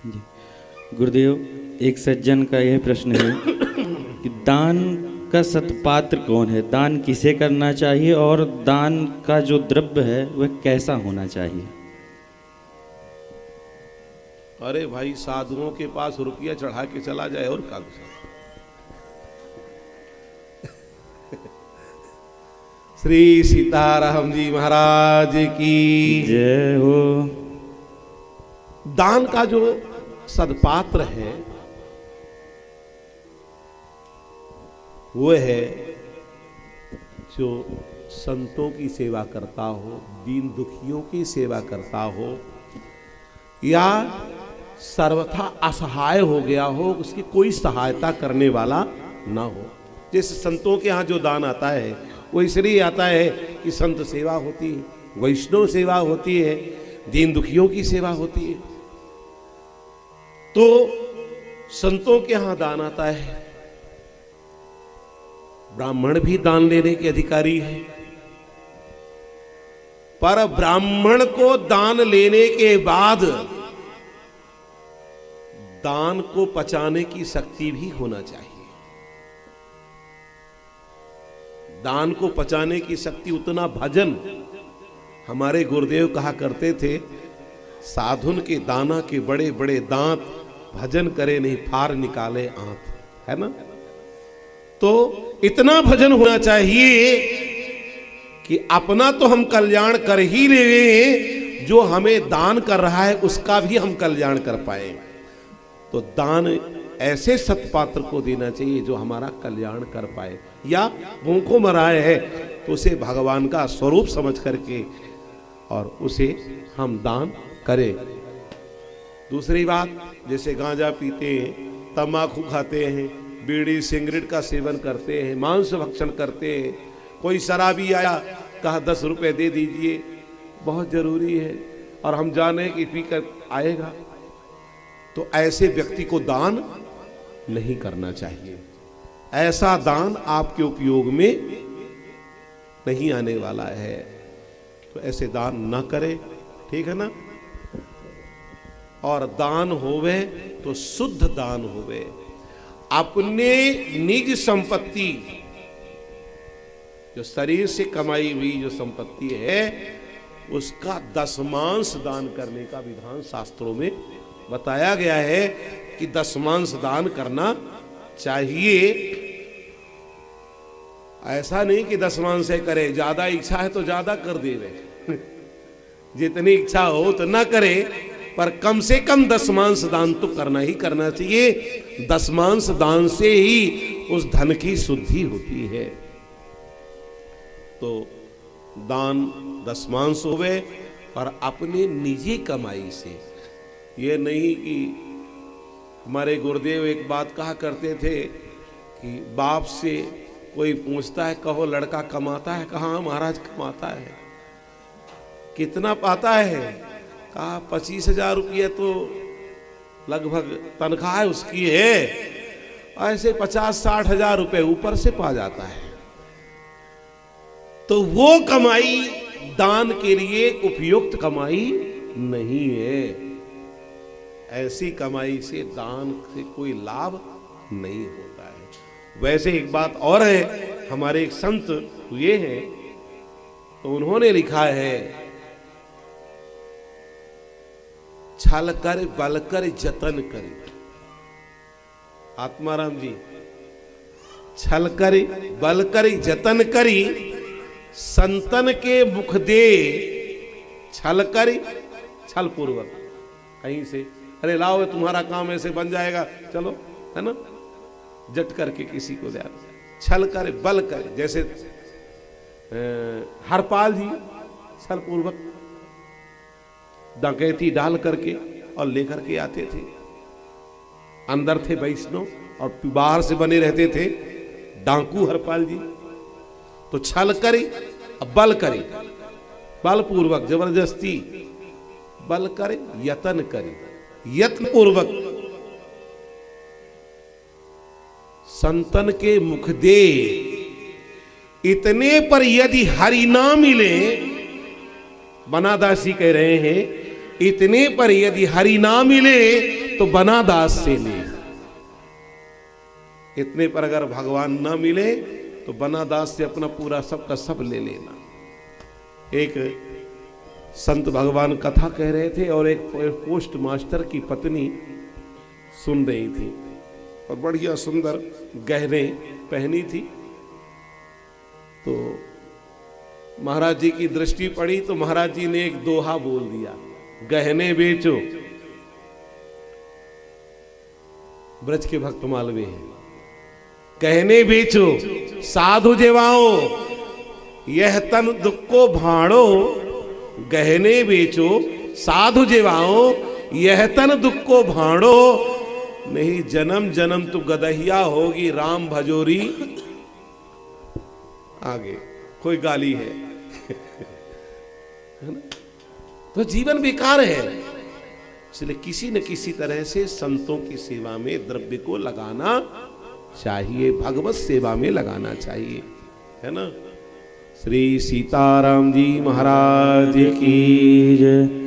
जी गुरुदेव, एक सज्जन का यह प्रश्न है कि दान का सत्पात्र कौन है, दान किसे करना चाहिए और दान का जो द्रव्य है वह कैसा होना चाहिए? अरे भाई, साधुओं के पास रुपया चढ़ा के चला जाए और का श्री सीताराम जी महाराज की जय हो। दान का जो सदपात्र है वो है जो संतों की सेवा करता हो, दीन दुखियों की सेवा करता हो, या सर्वथा असहाय हो गया हो, उसकी कोई सहायता करने वाला ना हो। जैसे संतों के यहाँ जो दान आता है वो इसलिए आता है कि संत सेवा होती है, वैष्णव सेवा होती है, दीन दुखियों की सेवा होती है। तो संतों के यहाँ दान आता है। ब्राह्मण भी दान लेने के अधिकारी है, पर ब्राह्मण को दान लेने के बाद दान को पचाने की शक्ति भी होना चाहिए। दान को पचाने की शक्ति, उतना भजन। हमारे गुरुदेव कहा करते थे, साधुन के दाना के बड़े बड़े दांत, भजन करे नहीं फार निकाले आंत, है ना। तो इतना भजन होना चाहिए कि अपना तो हम कल्याण कर ही ले, जो हमें दान कर रहा है उसका भी हम कल्याण कर पाए। तो दान ऐसे सत्पात्र को देना चाहिए जो हमारा कल्याण कर पाए, या भूखों मराए है तो उसे भगवान का स्वरूप समझ करके और उसे हम दान करें। दूसरी बात, जैसे गांजा पीते हैं, तंबाकू खाते हैं, बीड़ी सिगरेट का सेवन करते हैं, मांस भक्षण करते हैं, कोई शराबी आया कहा 10 रुपए दे दीजिए, बहुत जरूरी है, और हम जाने कि पीकर आएगा, तो ऐसे व्यक्ति को दान नहीं करना चाहिए। ऐसा दान आपके उपयोग में नहीं आने वाला है, तो ऐसे दान ना करें, ठीक है ना। और दान होवे तो शुद्ध दान होवे। अपने निज संपत्ति, जो शरीर से कमाई हुई जो संपत्ति है, उसका दशमांश दान करने का विधान शास्त्रों में बताया गया है कि दशमांश दान करना चाहिए। ऐसा नहीं कि दशमांश से करे, ज्यादा इच्छा है तो ज्यादा कर दे रहे जितनी इच्छा हो तो ना करे, पर कम से कम दशमांश दान तो करना ही करना चाहिए। दशमांश दान से ही उस धन की शुद्धि होती है। तो दान दशमांश होवे, और अपने निजी कमाई से। ये नहीं कि हमारे गुरुदेव एक बात कहा करते थे कि बाप से कोई पूछता है, कहो लड़का कमाता है? कहाँ महाराज कमाता है। कितना पाता है? कहा 25,000 रुपये तो लगभग तनख्वाह उसकी है, ऐसे 50-60 हजार रुपये ऊपर से पा जाता है। तो वो कमाई दान के लिए उपयुक्त कमाई नहीं है। ऐसी कमाई से दान से कोई लाभ नहीं होता है। वैसे एक बात और है, हमारे एक संत हुए हैं, तो उन्होंने लिखा है, छल कर बल कर जतन कर। आत्माराम जी, छल कर बल कर जतन करी, संतन के मुख दे छल कर, छल पूर्वक। कहीं से अरे लाओ तुम्हारा काम ऐसे बन जाएगा, चलो, है ना, जट करके किसी को दे, छल कर बल कर। जैसे हरपाल जी छल पूर्वक डकैती डाल करके और लेकर के आते थे। अंदर थे वैष्णव और बाहर से बने रहते थे डाकू हरपाल जी। तो छल करे, बल करे, बल पूर्वक जबरदस्ती, बल करे, यतन करे, यत्न पूर्वक संतन के मुख दे। इतने पर यदि हरि ना मिले, बनादासी कह रहे हैं, इतने पर यदि हरि ना मिले तो बना दास से ले। इतने पर अगर भगवान न मिले तो बना दास से अपना पूरा सब का सब ले लेना। एक संत भगवान कथा कह रहे थे और एक पोस्ट मास्टर की पत्नी सुन रही थी और बढ़िया सुंदर गहने पहनी थी। तो महाराज जी की दृष्टि पड़ी तो महाराज जी ने एक दोहा बोल दिया, गहने बेचो। ब्रज के भक्त मालवे हैं, गहने बेचो साधु जेवाओ, यह तन दुख को भाड़ो। गहने बेचो साधु जेवाओ, यह तन दुख को भाड़ो। नहीं जन्म जन्म तू गदहिया होगी राम भजोरी। आगे कोई गाली है ना? तो जीवन बेकार है। इसलिए किसी न किसी तरह से संतों की सेवा में द्रव्य को लगाना चाहिए, भगवत सेवा में लगाना चाहिए, है ना। श्री सीताराम जी महाराज की जय।